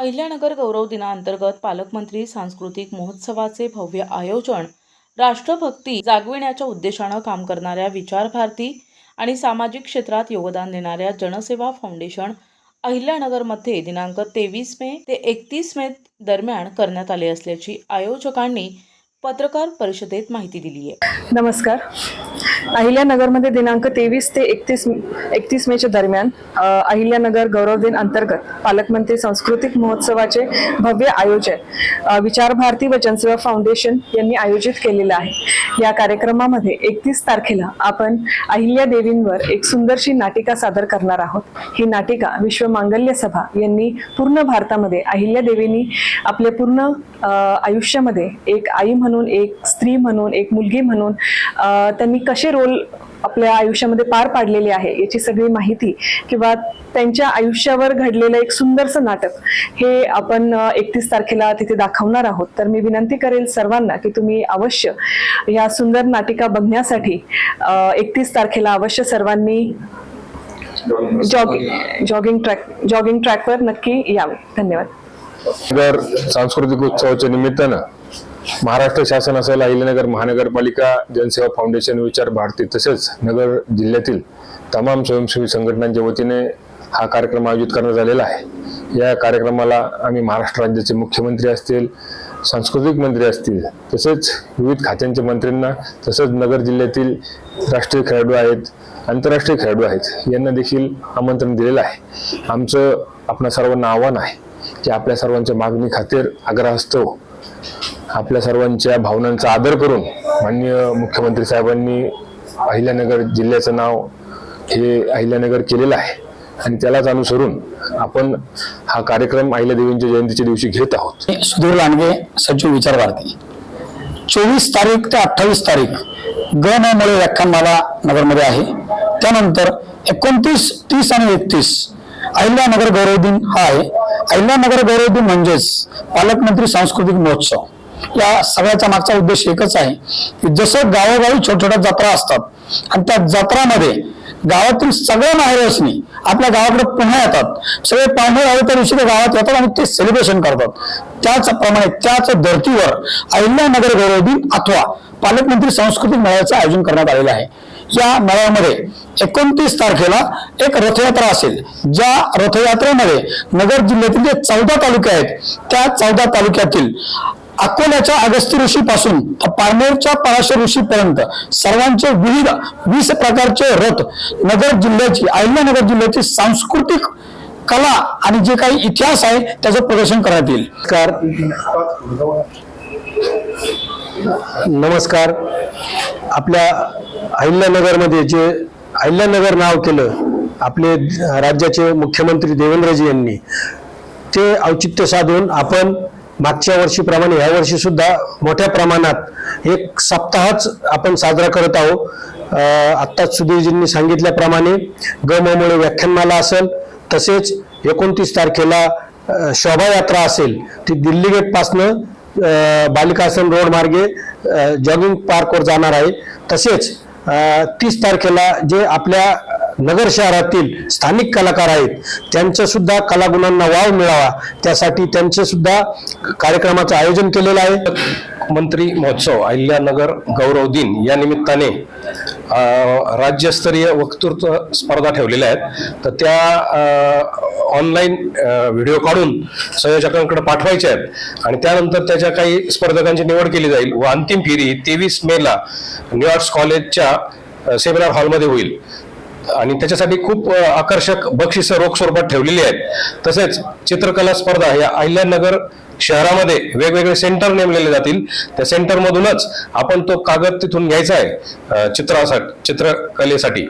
अहिल्यानगर गौरव दिनाअंतर्गत पालकमंत्री सांस्कृतिक महोत्सवाचे भव्य आयोजन राष्ट्रभक्ती जागविण्याच्या उद्देशाने काम करणाऱ्या विचारभारती आणि सामाजिक क्षेत्रात योगदान देणाऱ्या जनसेवा फाउंडेशन अहिल्यानगरमध्ये दिनांक 23 मे ते 31 मे दरम्यान करण्यात आले असल्याची आयोजकांनी पत्रकार परिषदेत माहिती दिली आहे। नमस्कार। अहिल्यानगरमध्ये दिनांक 23 ते 31 मेच्या दरम्यान अहिल्यानगर गौरव दिन अंतर्गत पालकमंत्री सांस्कृतिक महोत्सवाचे भव्य आयोजन विचारभारती व जनसेवा फाउंडेशन यांनी आयोजित केलेले आहे। या कार्यक्रमामध्ये 31 तारखेला आपण अहिल्या देवींवर एक सुंदरशी नाटिका सादर करणार आहोत। ही नाटिका विश्व मांगल्य सभा यांनी पूर्ण भारतामध्ये अहिल्या देवींनी आपल्या पूर्ण आयुष्यामध्ये एक आई म्हणून, एक स्त्री म्हणून, एक मुलगी म्हणून त्यांनी कसे रोल आपल्या आयुष्यामध्ये पार पाडलेले आहे याची सगळी माहिती किंवा त्यांच्या आयुष्यावर घडलेलं एक सुंदरसं नाटक हे आपण 31 तारखेला तिथे दाखवणार आहोत। तर मी विनंती करेल सर्वांना की तुम्ही अवश्य या सुंदर नाटिका बघण्यासाठी 31 तारखेला अवश्य सर्वांनी जॉगिंग ट्रॅकवर नक्की यावे। धन्यवाद। नगर सांस्कृतिक उत्सवाच्या निमित्तानं महाराष्ट्र शासन असेल, अहिल्यानगर महानगरपालिका, जनसेवा फाउंडेशन, विचार भारती तसेच नगर जिल्ह्यातील तमाम स्वयंसेवी संघटनांच्या वतीने हा कार्यक्रम आयोजित करण्यात आलेला आहे। या कार्यक्रमाला आम्ही महाराष्ट्र राज्याचे मुख्यमंत्री असतील, सांस्कृतिक मंत्री असतील, तसेच विविध खात्यांच्या मंत्र्यांना, तसेच नगर जिल्ह्यातील राष्ट्रीय खेळाडू आहेत, आंतरराष्ट्रीय खेळाडू आहेत, यांना देखील आमंत्रण दिलेलं आहे। आमचं आपणा सर्वांना आव्हान आहे की आपल्या सर्वांच्या मागणी खातीर आग्रहास्तव आपल्या सर्वांच्या भावनांचा आदर करून माननीय मुख्यमंत्री साहेबांनी अहिल्यानगर जिल्ह्याचं नाव हे अहिल्यानगर केलेलं आहे आणि त्यालाच अनुसरून आपण हा कार्यक्रम अहिल्यादेवींच्या जयंतीच्या दिवशी घेत आहोत। सुधीर लांडगे, सचिव विचार भारती। 24 तारीख ते 28 तारीख गणमुळे व्याख्यानमाला नगरमध्ये आहे। त्यानंतर 29, 30 आणि 31 अहिल्यानगर गौरव दिन हा आहे। अहिल्यानगर गौरव दिन म्हणजेच पालकमंत्री सांस्कृतिक महोत्सव। या सगळ्याचा मागचा उद्देश एकच आहे की जसं गावोगावी छोट्या जत्रा असतात आणि त्या जत्रामध्ये गावातील सगळ्या माहेरवासी आपल्या गावाकडे पुन्हा येतात, सगळे पाहुणे आले त्या दिवशी गावात येतात आणि ते सेलिब्रेशन करतात। त्याचप्रमाणे त्याच धर्तीवर अहिल्यानगर गौरव दिन अथवा पालकमंत्री सांस्कृतिक मेळाव्याचं आयोजन करण्यात आलेलं आहे। या मेळाव्यामध्ये 29 तारखेला एक रथयात्रा असेल, ज्या रथयात्रेमध्ये नगर जिल्ह्यातील जे 14 तालुके आहेत त्या 14 तालुक्यातील अकोल्याच्या अगस्ती ऋषी पासून पारनेरच्या पराशर ऋषी पर्यंत सर्वांचे विविध 20 प्रकारचे रथ नगर जिल्ह्याची, अहिल्यानगर जिल्ह्याची सांस्कृतिक कला आणि जे काही इतिहास आहे त्याचं प्रदर्शन करण्यात येईल। नमस्कार। आपल्या अहिल्यानगरमध्ये जे अहिल्यानगर नाव केलं आपले राज्याचे मुख्यमंत्री देवेंद्रजी यांनी, ते औचित्य साधून आपण मागच्या वर्षीप्रमाणे या वर्षी सुद्धा मोठ्या प्रमाणात एक सप्ताहच आपण साजरा करत आहोत। आत्ताच सुधीरजींनी सांगितल्याप्रमाणे गममुळे व्याख्यानमाला असेल, तसेच 29 तारखेला शोभायात्रा असेल, ती दिल्ली गेट पासनं बालिकासन रोड मार्गे जॉगिंग पार्कवर जाणार आहे। तसेच 30 तारखेला जे आपल्या नगर शहरातील स्थानिक कलाकार आहेत त्यांच्या सुद्धा कलागुणांना वाव मिळावा त्यासाठी त्यांचे सुद्धा कार्यक्रमाचं आयोजन केलेलं आहे। मंत्री महोत्सव अहिल्यानगर गौरव दिन या निमित्ताने राज्यस्तरीय वक्तृत्व स्पर्धा ठेवलेल्या आहेत। तर त्या ऑनलाईन व्हिडिओ काढून संयोजकांकडे पाठवायच्या आहेत आणि त्यानंतर त्याच्या काही स्पर्धकांची निवड केली जाईल व अंतिम फेरी 23 मेला न्यू आर्ट्स कॉलेजच्या सेमिनार हॉलमध्ये होईल आणि त्याच्यासाठी खूप आकर्षक बक्षिसं रोख स्वरूपात ठेवलेली आहेत। तसेच चित्रकला स्पर्धा या अहिल्यानगर शहरामध्ये वेगवेगळे सेंटर नेमलेले जातील। त्या सेंटर मधूनच आपण तो कागद तिथून घ्यायचा आहे चित्रकलेसाठी।